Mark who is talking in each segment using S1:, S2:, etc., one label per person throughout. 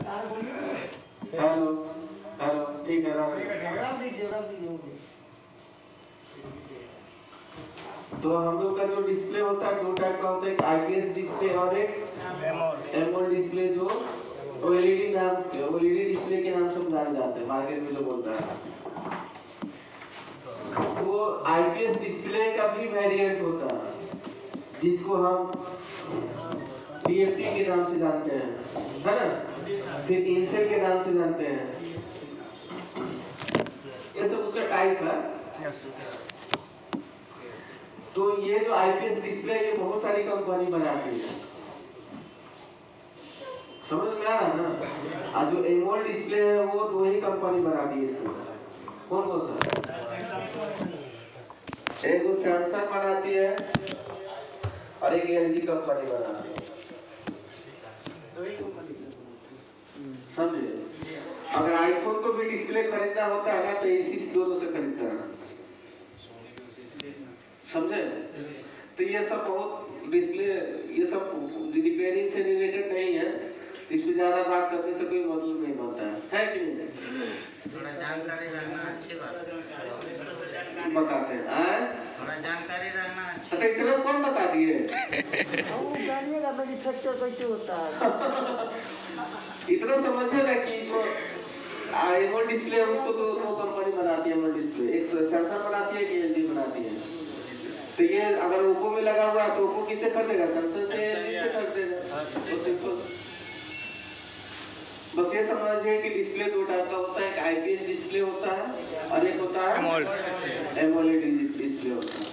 S1: Hello hello, ठीक है तो हम लोग का जो डिस्प्ले होता है दो टाइप का होता है, एक आईपीएस डिस्प्ले और एक एमओएलईडी डिस्प्ले, जो ओएलईडी डिस्प्ले के नाम से जाने जाते हैं मार्केट में जो बोलता है। वो आईपीएस डिस्प्ले का भी वेरिएंट होता है जिसको हम टीएफटी के नाम से जानते हैं, है ना, फिर इंसेल के नाम से जानते हैं। ये सब उसका टाइप है। तो ये जो आईपीएस डिस्प्ले ये बहुत सारी कंपनी बनाती है, समझ में आ रहा है ना। आज जो एमोलेड डिस्प्ले है वो दो ही कंपनी बनाती है इसको। कौन कौन सा? एक वो सैमसंग बनाती है और एक एलजी कंपनी बनाती है, समझे। अगर आईफोन को भी डिस्प्ले खरीदना होता है ना तो इसी दोनों से खरीदता है, समझे। तो ये सब बहुत डिस्प्ले, ये सब रिपेयरिंग से रिलेटेड नहीं है, इसमें ज्यादा बात करने से कोई मतलब नहीं बनता है कि नहीं।
S2: थोड़ा जानकारी रखना अच्छी बात है,
S1: बताते हैं
S2: थोड़ा जानकारी रखना अच्छा।
S1: तो इतना कौन बता दिए?
S3: जानिएगा मैन्युफैक्चर कैसे होता है।
S1: इतना समझे ना कि जो एमोलेड डिस्प्ले है उसको तो दो कंपनी बनाती है एमोलेड डिस्प्ले, एक सैमसंग बनाती है, एक एलजी बनाती है। तो ये अगर ओप्पो में लगा हुआ है तो ओप्पो किससे खरीदेगा? सैमसंग से, एलजी से खरीदेगा। तो सिंपल, बस ये समझिए कि डिस्प्ले दो टाइप का होता है, एक आईपीएस डिस्प्ले होता है और एक होता है एमोलेड डिस्प्ले होता है।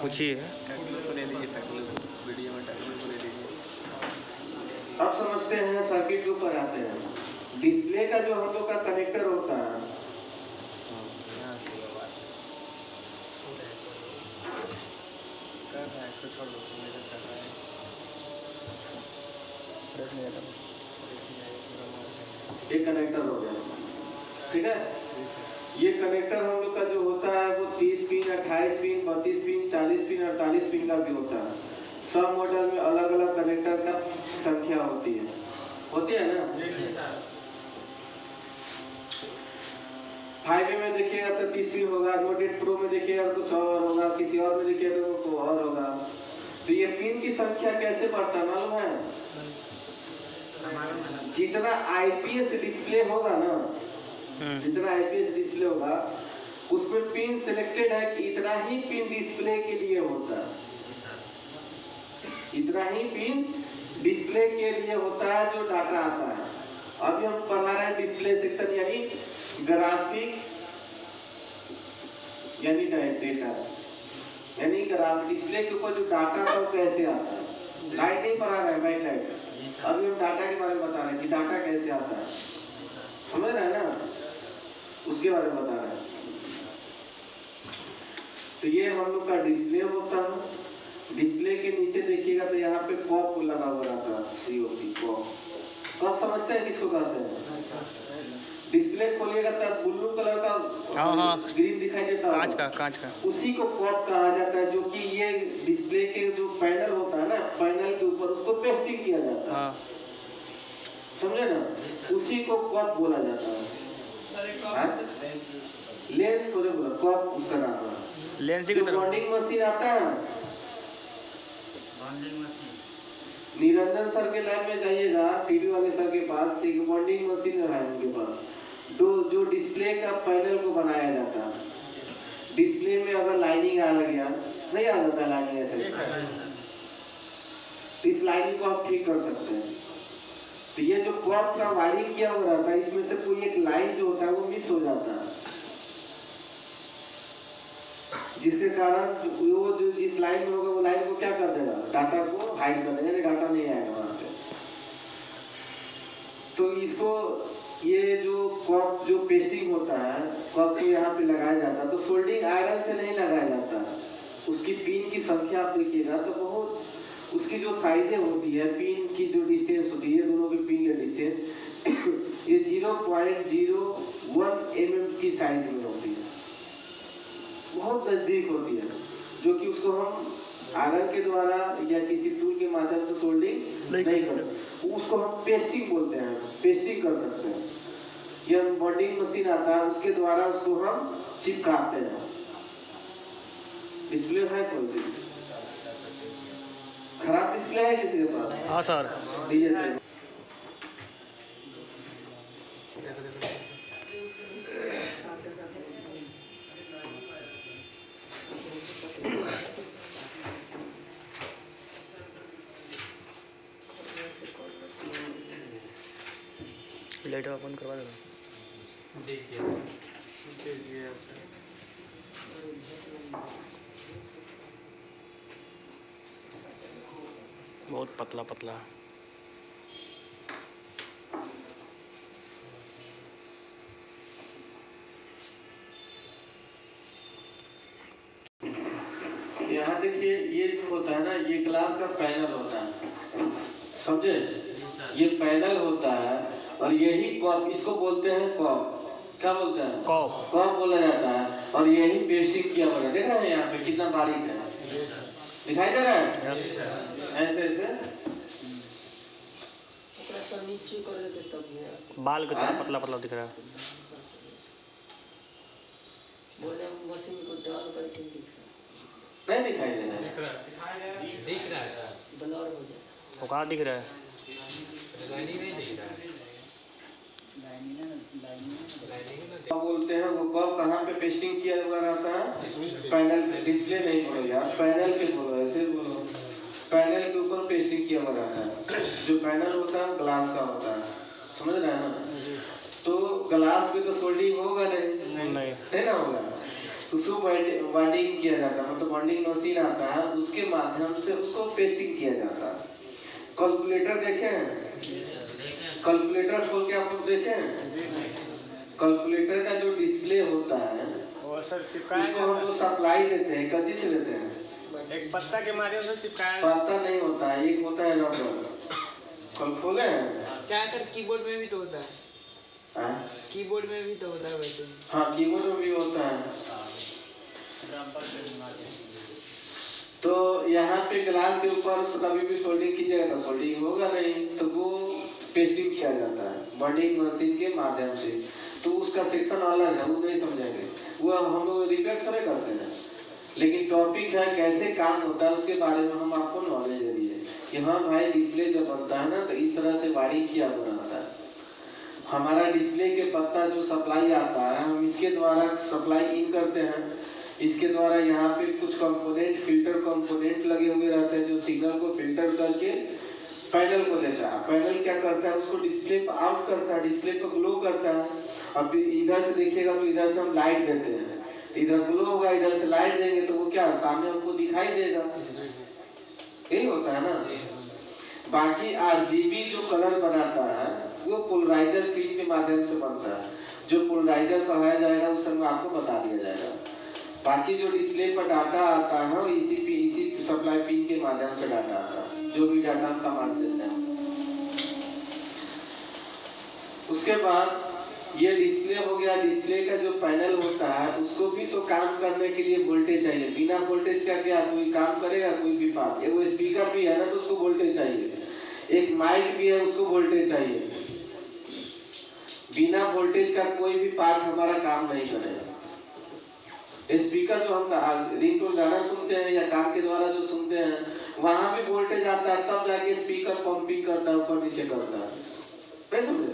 S4: पूछिए।
S1: अब समझते हैं, सर्किट के ऊपर आते हैं। डिस्प्ले का जो हम लोग का कनेक्टर होता है, एक कनेक्टर हो गया, ठीक है। ये कनेक्टर हम लोग का जो होता है वो 30 pin, 28 pin, 32 pin, 40 pin, 48 pin का भी होता है। सब मॉडल में अलग अलग कनेक्टर का संख्या होती है ना। हाईवे में देखिएगा तो 30 पिन होगा, नोट 8 प्रो में देखिएगा तो 100 और होगा, किसी और में देखिएगा तो और होगा। तो ये पिन की संख्या कैसे बढ़ता है मालूम है? जितना आईपीएस डिस्प्ले होगा ना, जितना आईपीएस डिस्प्ले होगा उसमें पिन सिलेक्टेड है कि इतना ही पिन डिस्प्ले के लिए होता है, इतना ही पिन डिस्प्ले के लिए होता है जो डाटा आता है। अभी हम पढ़ा रहे हैं डिस्प्ले सेक्शन यानी ग्राफिक यानी डेटा, यानी ग्राफ डिस्प्ले के ऊपर जो डाटा है वो कैसे आता है। लाइट नहीं पढ़ा रहे हैं, बैक लाइट। अभी हम डाटा के बारे में बता रहे हैं कि डाटा कैसे आता है, समझ रहे हैं ना, उसके बारे में बता रहे हैं। तो ये हम लोग का डिस्प्ले होता है। डिस्प्ले के नीचे देखिएगा तो यहाँ पे कॉप लगा हुआ रहता है, सीओपी कॉप। तो आप समझते हैं किसको कहते हैं? डिस्प्ले खोलिएगा तो ब्लू कलर का ग्रीन दिखाई देता है,
S4: कांच का
S1: उसी को कॉप कहा जाता है। जो कि ये डिस्प्ले के जो पैनल होता है ना, पैनल के ऊपर उसको पेस्टिंग किया जाता है, समझे ना, उसी को कॉप बोला जाता है। लेंस थोड़े बोला, कॉप उसका नाम है।
S4: लेंस की तरह
S1: बॉन्डिंग मशीन आता है, निरंजन सर के लैब में जाइएगा, टीवी वाले सर के पास एक बॉन्डिंग मशीन है उनके पास, जो डिस्प्ले का पैनल को बनाया जाता है। डिस्प्ले में अगर लाइनिंग आ गया, नहीं आ जाता लाइनिंग ऐसे, तो इस लाइनिंग को आप ठीक कर सकते हैं। तो ये जो कॉप का वायरिंग किया हुआ रहता है, इसमें से कोई एक लाइन जो होता है वो मिस हो जाता है, जिसके कारण वो जो जिस लाइन में होगा वो लाइन को क्या कर देगा, डाटा को हाइड कर देगा, यानी डाटा नहीं आएगा वहां पे। तो इसको ये जो कॉप जो पेस्टिंग होता है, कॉप को यहाँ पे लगाया जाता है। तो सोल्डिंग आयरन से नहीं लगाया जाता, उसकी पिन की संख्या आप देखिएगा तो बहुत, उसकी जो साइजें होती है, पिन की जो डिस्टेंस होती है, दोनों के पिन का डिस्टेंस ये 0.01 mm की साइज में होती है, बहुत नजदीक होती है, जो कि उसको हम आयरन के द्वारा या किसी टूल के माध्यम से सोल्डिंग नहीं कर, उसको हम पेस्टिंग बोलते हैं, पेस्टिंग कर सकते हैं। यह बॉन्डिंग मशीन आता है, उसके द्वारा उसको हम चिपकाते हैं। डिस्प्ले है कोई भी खराब डिस्प्ले है किसी के पास?
S4: हाँ सर।
S1: दीजिए
S4: लाइट बंद करवा देना। बहुत पतला पतला।
S1: यहाँ देखिए, ये जो होता है ना, ये ग्लास का पैनल होता है, समझे? ये पैनल होता है और यही कप, इसको बोलते हैं कप। क्या बोलते हैं?
S4: कप।
S1: कप बोला जाता है और यही पेस्टिंग किया हुआ है। देख रहे हैं यहाँ पे कितना बारीक है, दिखाई दे रहा है? ऐसे ऐसे
S3: नीचे कर देते तब
S4: बाल कितना पतला पतला दिख रहा है।
S3: बोले मशीन को डाल करके
S1: नहीं दिखाई दे रहा है?
S2: दिख रहा है सर,
S3: ब्लर हो जाए।
S4: वो कहाँ दिख रहा है?
S2: लाइनिंग नहीं दिख रहा है।
S1: क्या बोलते हैं वो कप कहाँ पे पेस्टिंग किया हुआ रहता है? पैनल, डिस्प्ले नहीं बोलो यार, पैनल के बोलो, ऐसे बोलो। पैनल के ऊपर पेस्टिंग किया हुआ रहता है। जो पैनल होता है ग्लास का होता है, समझ रहे हैं ना? तो ग्लास पे तो सोल्डिंग होगा नहीं ना होगा, तो उसको बॉन्डिंग किया जाता है, मतलब बॉन्डिंग मशीन आता है, उसके माध्यम से उसको पेस्टिंग किया जाता है। कैलकुलेटर देखें? कैलकुलेटर खोल के आप लोग देखें? कैलकुलेटर का जो डिस्प्ले होता है
S2: वो सर चिपकाया
S1: उसको हम जो सप्लाई देते हैं, कच्ची से देते हैं,
S2: एक पत्ता के माध्यम से चिपकाया।
S1: पत्ता नहीं होता है, एक होता है रबर। कल खोले हैं?
S3: क्या सर कीबोर्ड में भी तो होता है?
S1: हाँ?
S3: कीबोर्ड में भी तो होता है वैसे।
S1: हाँ, कीबोर्ड में भी होता है। तो यहाँ पे ग्लास के ऊपर कभी भी सोल्डिंग कीजिएगा तो सोल्डिंग होगा नहीं, तो वो पेस्टिंग किया जाता है बॉन्डिंग मशीन के माध्यम से। तो उसका सेक्शन अलग है, वो नहीं समझेंगे, वो हम लोग रिपेयर थोड़े करते हैं। लेकिन टॉपिक है कैसे काम होता है, उसके बारे में हम आपको नॉलेज दे दिए कि हाँ भाई, डिस्प्ले जब बनता है ना तो इस तरह से वायरिंग किया हुआ रहता है। हमारा डिस्प्ले के पत्ता जो सप्लाई आता है, हम इसके द्वारा सप्लाई इन करते हैं। इसके द्वारा यहाँ पे कुछ कंपोनेंट, फिल्टर कंपोनेंट लगे हुए रहते हैं जो सिग्नल को फिल्टर करके पैनल को देता है। पैनल क्या करता है, उसको डिस्प्ले पर आउट करता है, डिस्प्ले पर ग्लो करता है। अब फिर इधर से देखिएगा तो इधर से हम लाइट देते हैं, इधर ग्लो होगा, इधर से लाइट देंगे तो वो क्या सामने हमको दिखाई देगा। यही होता है ना। बाकी आरजीबी जो कलर बनाता है वो पोलराइजर फिल्म के माध्यम से बनता है। जो पोलराइजर पढ़ाया जाएगा उस समय आपको बता दिया जाएगा। बाकी जो डिस्प्ले पर डाटा आता है इसी सप्लाई पिन के माध्यम से डाटा आता है, जो भी डाटा हम कमांड देते हैं। उसके बाद ये डिस्प्ले हो गया। डिस्प्ले का जो पैनल होता है उसको भी तो काम करने के लिए वोल्टेज चाहिए। बिना वोल्टेज का क्या कोई काम करेगा? कोई भी पार्ट, वो स्पीकर भी है ना तो उसको वोल्टेज चाहिए, एक माइक भी है उसको वोल्टेज चाहिए। बिना वोल्टेज का कोई भी पार्ट हमारा काम नहीं करेगा। स्पीकर जो हम रिंगटोन गाना सुनते हैं या कार के द्वारा जो सुनते हैं, वहां भी वोल्टेज आता है, तब जाके स्पीकर पंपिंग करता है, ऊपर नीचे करता है। नहीं समझे?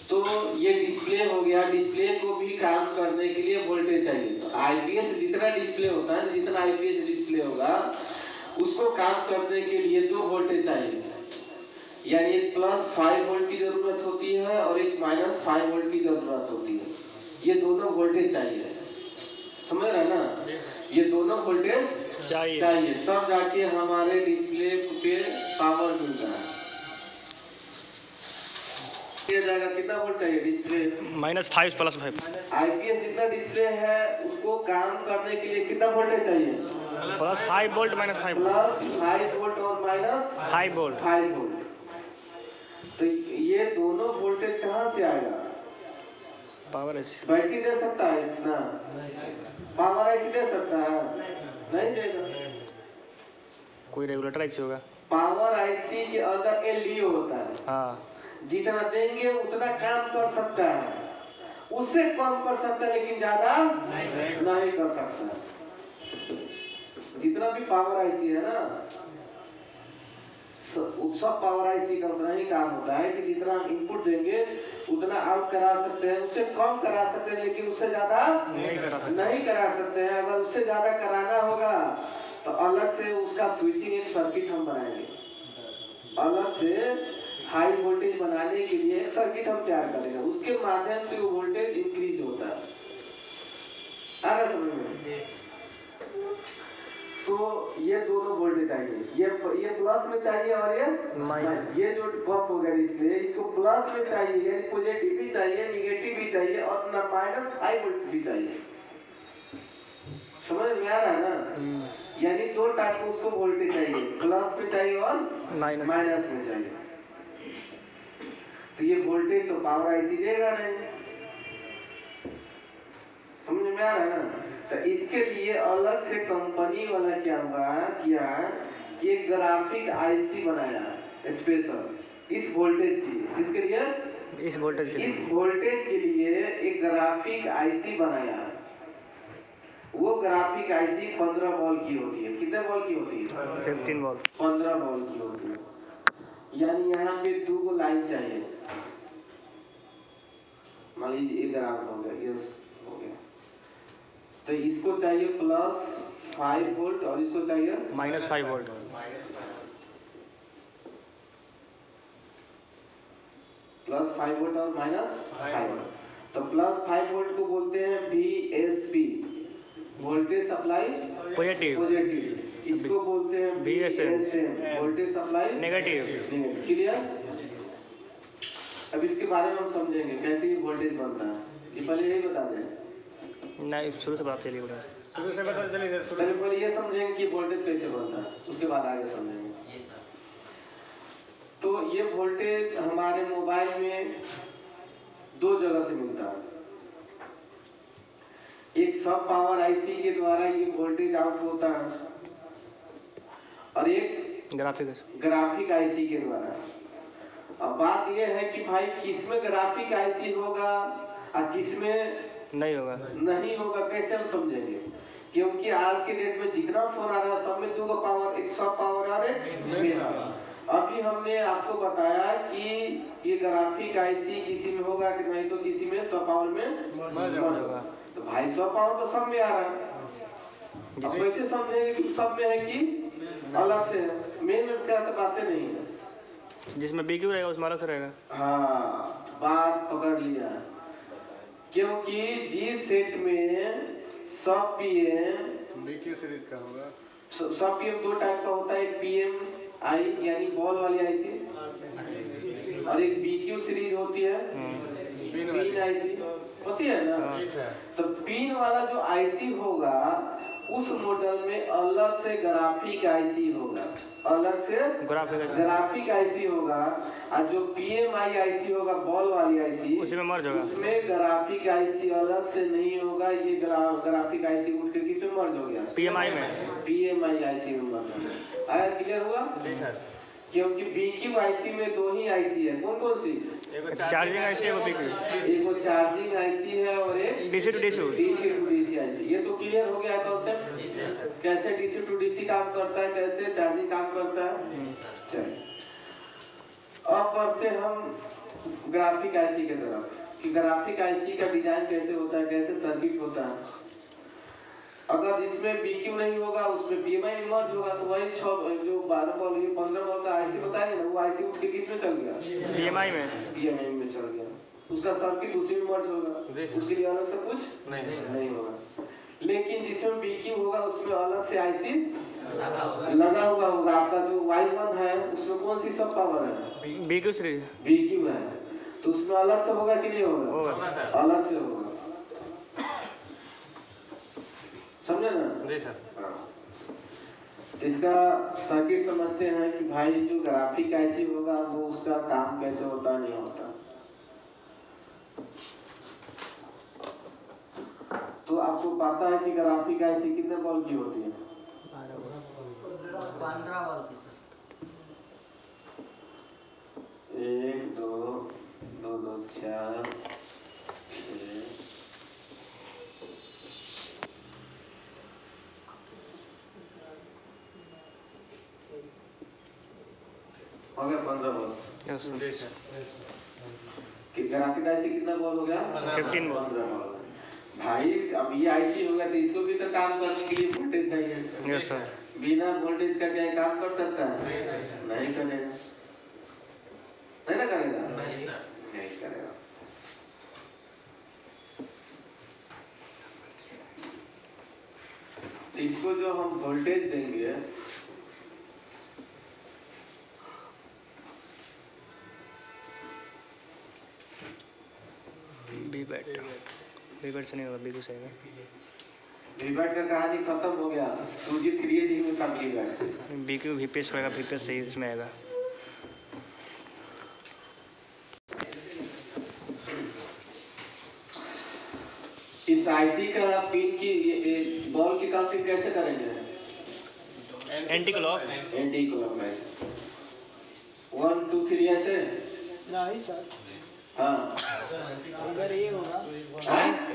S1: तो ये डिस्प्ले हो गया। डिस्प्ले को भी काम करने के लिए वोल्टेज चाहिए। तो आईपीएस जितना डिस्प्ले होता है, जितना आईपीएस डिस्प्ले होगा उसको काम करने के लिए 2 वोल्टेज चाहिए। यानी एक +5 वोल्ट की जरूरत होती है और एक -5 वोल्ट की जरूरत होती है। ये दोनों वोल्टेज चाहिए, समझ रहे ना? ये दोनों वोल्टेज चाहिए तब जाके हमारे डिस्प्ले पे पावर मिलता है। जाएगा कितना वोल्ट चाहिए डिस्प्ले?
S4: -5 +5।
S1: आईपीएस जितना डिस्प्ले है उसको काम करने के लिए कितना वोल्टेज चाहिए?
S4: +5 वोल्ट -5
S1: +5 वोल्ट और
S4: -5 वोल्ट।
S1: 5 वोल्ट। तो ये दोनों वोल्टेज कहाँ से आएगा?
S4: पावर ऐसे
S1: बैटरी दे सकता है इतना? पावर ऐसे दे सकता है? नहीं देगा।
S4: कोई रेगुलेटर आईसी होगा।
S1: पावर आईसी के अंदर एलडीओ होता है।
S4: हाँ,
S1: जितना देंगे उतना काम कर सकता है, उससे कम कर सकता है लेकिन ज्यादा नहीं कर सकता। जितना भी पावर आईसी है ना, सब पावर आईसी का उतना ही काम होता है कि जितना हम इनपुट देंगे उतना आउट करा सकते हैं, उससे कम करा सकते हैं लेकिन उससे ज्यादा नहीं करा सकते हैं। अगर उससे ज्यादा कराना होगा तो अलग से उसका स्विचिंग एक सर्किट हम बनाएंगे, अलग से हाई वोल्टेज बनाने के लिए एक सर्किट हम तैयार करेंगे, उसके माध्यम से वो वोल्टेज इंक्रीज होता है। आगे समझ में? तो ये दोनों वोल्टेज चाहिए, ये प्लस में चाहिए और ये माइनस। ये जो कप हो गया डिस्प्ले, इसको प्लस में चाहिए, यानी पॉजिटिव भी चाहिए, नेगेटिव भी चाहिए और माइनस हाई वोल्टेज भी चाहिए। समझ में आ रहा है ना? यानी दो टाइप को उसको वोल्टेज चाहिए, प्लस में चाहिए और माइनस में चाहिए। तो ये वोल्टेज तो पावर आईसी देगा नहीं, समझ में आ रहा है ना? तो इसके लिए अलग से कंपनी वाला क्या किया कि एक ग्राफिक आईसी बनाया स्पेशल इस वोल्टेज के लिए। किसके लिए?
S4: इस वोल्टेज
S1: के लिए एक ग्राफिक आईसी बनाया। वो ग्राफिक आईसी 15 वोल्ट की होती है। कितने वोल्ट की होती है?
S4: 15 वोल्ट।
S1: 15 वोल्ट की होती है। यानी यहाँ पे 2 लाइन चाहिए। मान लीजिए ये ग्राफ हो गया, ये हो गया, तो इसको चाहिए प्लस 5 वोल्ट और इसको चाहिए
S4: माइनस 5 वोल्ट।
S1: प्लस 5 वोल्ट और माइनस 5 वोल्ट। तो प्लस 5 वोल्ट को बोलते हैं VSB, वोल्टेज सप्लाई
S4: पॉजिटिव।
S1: इसको बोलते हैं VSM, voltage supply
S4: negative.
S1: Clear? अब इसके बारे में हम समझेंगे कैसे ये वोल्टेज बनता है। ये पहले यही बता दें।
S4: नहीं, शुरू से बात चलिए,
S5: शुरू से पता चलिए सर।
S1: पहले पहले ये समझेंगे कि वोल्टेज कैसे बनता है, उसके बाद आगे समझेंगे। तो ये वोल्टेज हमारे मोबाइल में 2 जगह से मिलता है। एक सब पावर आईसी के द्वारा ये वोल्टेज आउट होता है और एक ग्राफिक आईसी के द्वारा। अब बात ये है कि भाई किसमें ग्राफिक आईसी होगा और किसमें
S4: नहीं होगा, कैसे हम समझेंगे? क्योंकि आज के डेट में जितना फोन आ रहा है सब में 2 पावर, एक सब पावर और एक मेन पावर। अभी हमने आपको बताया कि ये ग्राफिक आईसी किसी में होगा कि नहीं, तो किसी में सब पावर में मर्ज होगा। तो भाई सब पावर तो सब में आ रहा है, अब कैसे समझेंगे कि सब में है कि अलग से है? मेन में क्या तो बातें नहीं है। जिसमें बीक्यू रहेगा उसमें अलग से रहेगा।
S1: हाँ, बात पकड़ लिया। क्योंकि जिस सेट में सब पीएम
S5: बीक्यू सीरीज का होगा,
S1: सब पीएम 2 टाइप का होता है, एक पीएम आई यानी बॉल वाली आईसी और एक बीक्यू सीरीज होती है पिन आईसी होती है ना। तो पिन वाला जो आईसी होगा उस मॉडल में अलग से ग्राफिक आईसी होगा, अलग से ग्राफिक आईसी होगा। और जो पीएमआई आईसी होगा बॉल वाली आईसी,
S4: उसमें मर्ज होगा,
S1: उसमें ग्राफिक आईसी अलग से नहीं होगा। ये ग्राफिक आईसी उठ के किसमें मर्ज हो गया? पीएमआई आईसी में मर्ज हो गया। आया? क्लियर हुआ?
S5: जी सर।
S1: क्योंकि बीक्यू आईसी में 2 ही आईसी है। कौन कौन सी?
S5: एक
S4: चार्जिंग आईसी है, वो बीक्यू,
S1: एक चार्जिंग आईसी है और एक
S4: डीसी टू डीसी
S1: आईसी। ये तो क्लियर हो गया कॉन्सेप्ट, कैसे डीसी टू डीसी काम करता है, कैसे चार्जिंग काम करता है। चलिए अब बढ़ते हम ग्राफिक आईसी की तरफ कि ग्राफिक आईसी का डिजाइन कैसे होता है, कैसे सर्किट होता है। अगर इसमें बीक्यू नहीं होगा उसमें पीएमआई मर्ज होगा, तो वही 6 जो 12 वोल्ट ये 15 वोल्ट का आईसी बताया ना, वो आईसी उठ के किसमें चल गया? पीएमआई में चल गया। उसका सर्किट उसी में मर्ज होगा, उसके लिए अलग से कुछ नहीं होगा। लेकिन जिसमें बीक्यू होगा उसमें अलग से आईसी लगा हुआ होगा। आपका जो Y1 है उसमें कौन सी सब पावर है?
S4: बीक्यू सीरीज,
S1: बीक्यू है, तो उसमें अलग से होगा कि नहीं होगा? अलग से होगा। समझे ना?
S5: जी सर।
S1: इसका सर्किट समझते हैं कि भाई जो ग्राफिक आईसी होगा वो उसका काम कैसे होता नहीं होता। तो आपको पता है कि ग्राफिक आईसी कितने वोल्ट की होती है?
S3: 15
S4: 4 हो गया 15 बॉल।
S5: जी सर।
S4: ग्राफिक आईसी कितना बॉल हो गया?
S5: 15 बॉल।
S4: 15 बॉल। भाई अब ये आईसी होगा तो इसको भी तो काम करने के लिए वोल्टेज चाहिए।
S5: Yes sir.
S4: बिना वोल्टेज का क्या काम कर सकता है? नहीं करेगा। नहीं ना करेगा?
S2: नहीं सर।
S4: नहीं करेगा। इसको जो हम वोल्टेज देंगे
S5: वीबैट से नहीं होगा, बिल्कुल सही है।
S4: वीबैट का कहानी खत्म हो गया। 2G 3G में काम किया
S5: बीक्यू वीपीएस होगा, वीपीएस सही इसमें आएगा।
S4: इस आईसी का पिन की बॉल की काउंटिंग कैसे करेंगे?
S5: एंटी क्लॉक
S4: है 1 2 3 ऐसे?
S3: नहीं सर,
S4: हाँ
S3: इधर ये होगा,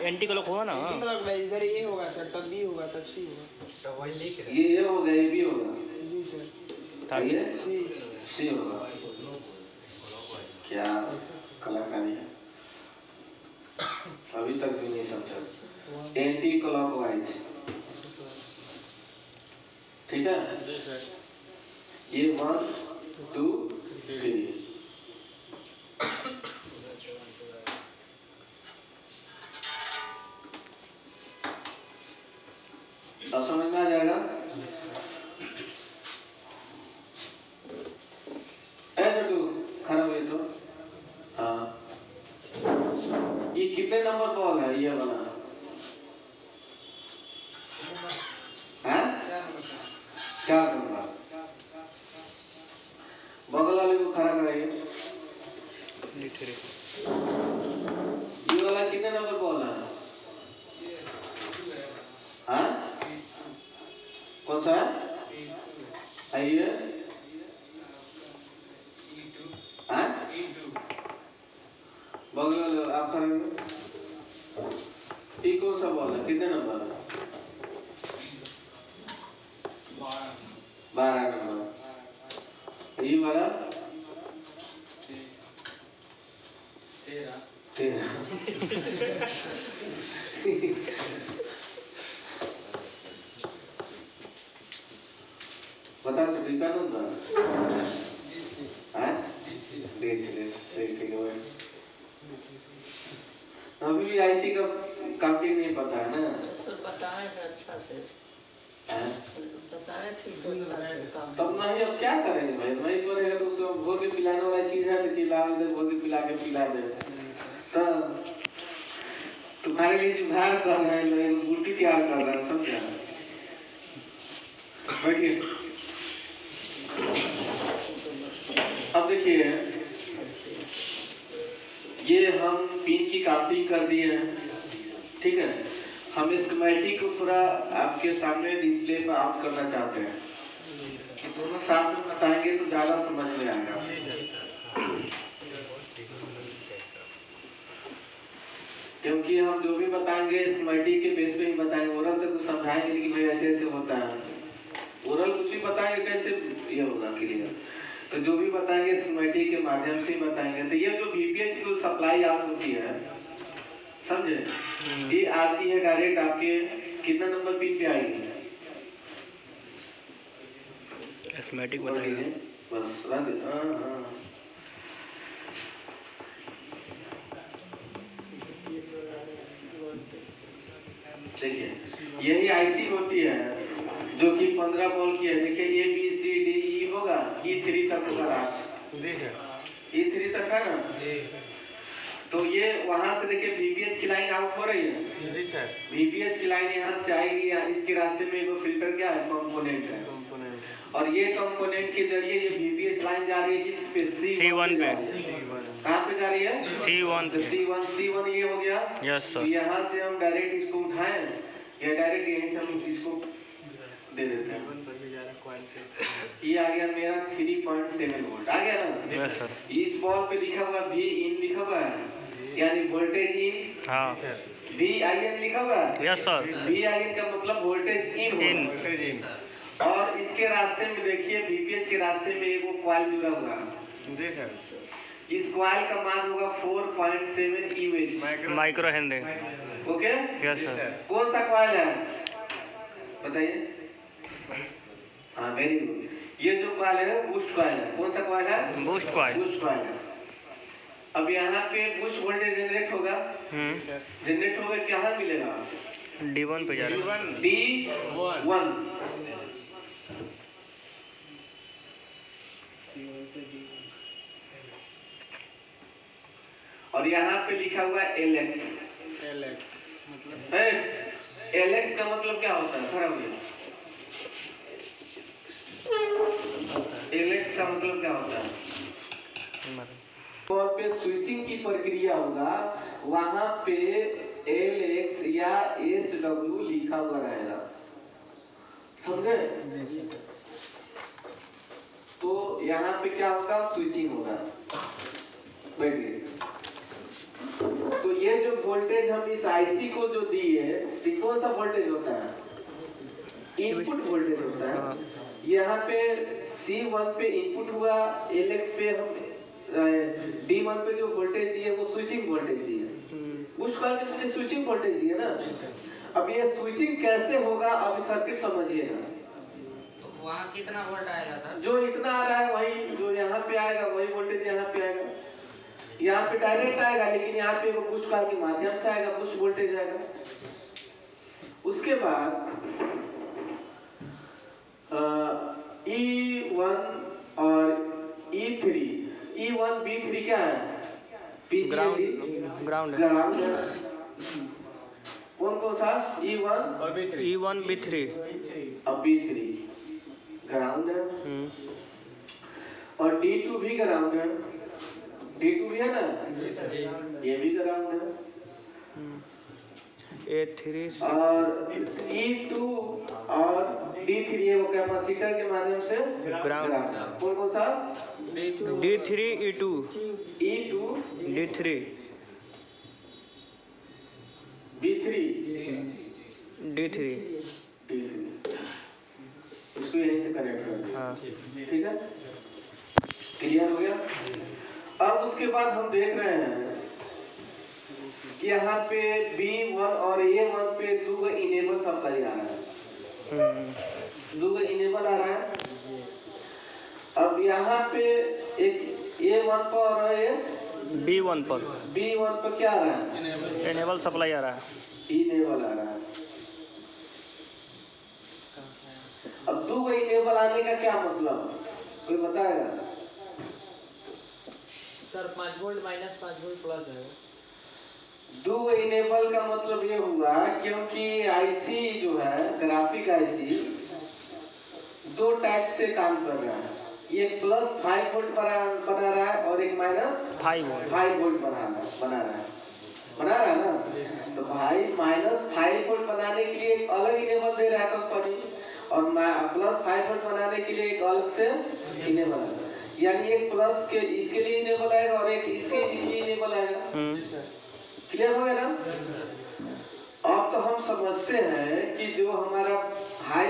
S5: एंटी क्लॉक होगा ना।
S3: इधर ये होगा सर, तब भी होगा, तब सी होगा।
S2: तो वही लिख रहे
S4: ये होगा, ये भी होगा।
S3: जी सर।
S5: था
S4: ये
S3: सी
S4: सी होगा। क्या कलाकारी है, अभी तक भी नहीं समझा। एंटी क्लॉकवाइज, ठीक है।
S5: जी सर।
S4: ये 1 2 3 अब समझ में आ जाएगा। ऐसे तो खराब है तो हाँ। ये कितने नंबर बॉल है ये वाला? हैं? 4 नंबर। बगल वाले को खड़ा कराइए। ये वाला कितने नंबर बॉल है? हाँ? कौन सा है? आइए। हाँ? बगल वाले आप खड़े हैं। ये कौन सा बॉल है? कितने नंबर है? 12 नंबर। ये वाला 13। बता सकते क्या नंबर? हाँ? देख अभी भी आईसी का काउंटिंग नहीं पता है ना।
S3: सर बताए थे अच्छा से,
S4: हाँ?
S3: बताए थे तो अच्छा से काम।
S4: तब नहीं, अब क्या करेंगे भाई? नहीं पड़ेगा तो उसको भोर के पिलाने वाला चीज है कि लाल दे भोर के पिला दे। तो तुम्हारे लिए जुगाड़ कर रहे हैं लोग, गुटी तैयार कर रहे हैं, समझा? बैठिए। अब देखिए, ये हम पिन की काउंटिंग कर दिए हैं, ठीक है। हम स्कीमेटिक को थोड़ा आपके सामने डिस्प्ले पर आउट करना चाहते हैं। दोनों साथ में बताएंगे तो ज्यादा समझ में आएगा। क्योंकि हम जो भी बताएंगे स्कीमेटिक के बेस पे ही बताएंगे। ओरल तक तो समझाएंगे कि भाई ऐसे ऐसे होता है। ओरल कुछ भी बताएंगे कैसे ये होगा क्लियर। तो जो भी बताएंगे स्कीमेटिक के माध्यम से ही बताएंगे। तो ये जो वीपीएस की सप्लाई आउट होती है, समझे, ये आती है डायरेक्ट आपके कितना नंबर पिन पे आएगी?
S5: स्कीमेटिक बताइए
S4: बस रख दे। हाँ देखिए, यही आईसी होती है जो कि 15 बॉल की है। देखिए ABCDE होगा, E3 तक होगा लास्ट।
S5: जी सर।
S4: E3 तक है ना जी। तो ये वहां से देखिए VPS की लाइन आउट हो रही है।
S5: जी सर।
S4: VPS की लाइन यहाँ से आएगी, इसके रास्ते में एक फिल्टर क्या है, कंपोनेंट है। और ये कंपोनेंट के जरिए ये VPS लाइन जा रही है किस पे? C1 पे। कहाँ पे जा रही है?
S5: C1 पे।
S4: C1 ये हो गया।
S5: Yes sir.
S4: तो यहाँ से हम डायरेक्ट इसको उठाएं या डायरेक्ट यहीं से हम इसको दे देते हैं। ये आ गया मेरा 3.7 वोल्ट आ गया ना।
S5: Yes sir.
S4: इस बॉल पे लिखा हुआ V in लिखा हुआ है, यानी वोल्टेज इन,
S5: हाँ
S4: VIN लिखा हुआ है।
S5: Yes sir.
S4: VIN का मतलब वोल्टेज इन होगा। और इसके रास्ते में देखिए VPH के रास्ते में एक वो कॉइल जुड़ा हुआ है।
S3: जी सर।
S4: इस कॉइल का मान होगा 4.7 EH
S5: micro Henry.
S4: Okay.
S5: Yes sir.
S4: कौन सा कॉइल है बताइए? हाँ वेरी गुड। ये जो कॉइल है बूस्ट कॉइल है। कौन सा कॉइल है?
S5: Boost coil.
S4: बूस्ट कॉइल है। अब यहाँ पे बूस्ट वोल्टेज जनरेट होगा। जनरेट होगा क्या मिलेगा?
S5: D1 पे जा रहा है।
S4: D1 और यहाँ पे लिखा हुआ है LX
S3: मतलब
S4: LX का मतलब क्या होता है? खड़ा हुआ LX का मतलब क्या होता है? और पे स्विचिंग की प्रक्रिया होगा वहां पे LX या SW लिखा हुआ रहेगा। समझे? तो यहाँ पे क्या होगा? स्विचिंग होगा। बैठिए। तो ये जो वोल्टेज हम इस IC को जो दिए तो कौन सा वोल्टेज होता है? इनपुट वोल्टेज होता है। यहाँ पे C1 पे इनपुट हुआ, LX पे हम D1 पे जो वोल्टेज दिए वो स्विचिंग वोल्टेज दिए। उस कॉइल में मुझे स्विचिंग वोल्टेज दिए ना। अब ये स्विचिंग कैसे होगा अब सर्किट समझिएगा।
S2: तो वहाँ कितना वोल्ट आएगा सर?
S4: जो इतना आ रहा है वही जो यहाँ पे आएगा वही वोल्टेज यहाँ पे आएगा। यहाँ पे डायरेक्ट आएगा लेकिन यहाँ पे वो बूस्ट कॉइल के माध्यम से आएगा, बूस्ट वोल्टेज आएगा। उसके बाद E1 और E3 E1 B3 क्या है?
S5: ग्राउंड
S4: है। कौन कौन सा? E1
S5: E1 B3
S4: और B3 ग्राउंड है। और D2 भी ग्राउंड है। D2 भी है ना? ये भी ग्राउंड है।
S5: A3
S4: और E2 और D3 वो कैपेसिटर के माध्यम से
S5: ग्राउंड।
S4: कौन कौन सा?
S5: D3 E2 D3
S4: B3
S5: D3
S4: इसको यहीं से कनेक्ट कर दो।
S5: हाँ
S4: ठीक है, क्लियर हो गया। अब उसके बाद हम देख रहे हैं कि यहाँ पे B1 और A1 पे दो इनेबल सप्लाई आ रहा है। दो इनेबल आ रहा है। अब यहाँ पे एक A1 पर और
S5: B1 पर
S4: क्या आ रहा है?
S5: इनेबल सप्लाई आ रहा है।
S4: इनेबल आ रहा है। अब दो इनेबल आने का क्या मतलब कोई बताएगा?
S3: Sir 5 volt minus 5 volt plus है।
S4: दो इनेबल का मतलब ये हुआ क्योंकि आईसी जो है ग्राफिक आईसी दो टाइप से काम कर रहा है। एक प्लस 5 वोल्ट बना रहा है और एक माइनस 5 वोल्ट बना रहा है ना। तो भाई माइनस 5 वोल्ट बनाने के लिए एक अलग इनेबल दे रहा है कंपनी और प्लस 5 वोल्ट बनाने के लिए एक अलग से इनेबल है। यानी एक प्लस के इसके लिए इनेबल आएगा और एक इसके लिए इनेबल आएगा। क्लियर हो गया ना? अब तो हम समझते हैं कि जो हमारा हाई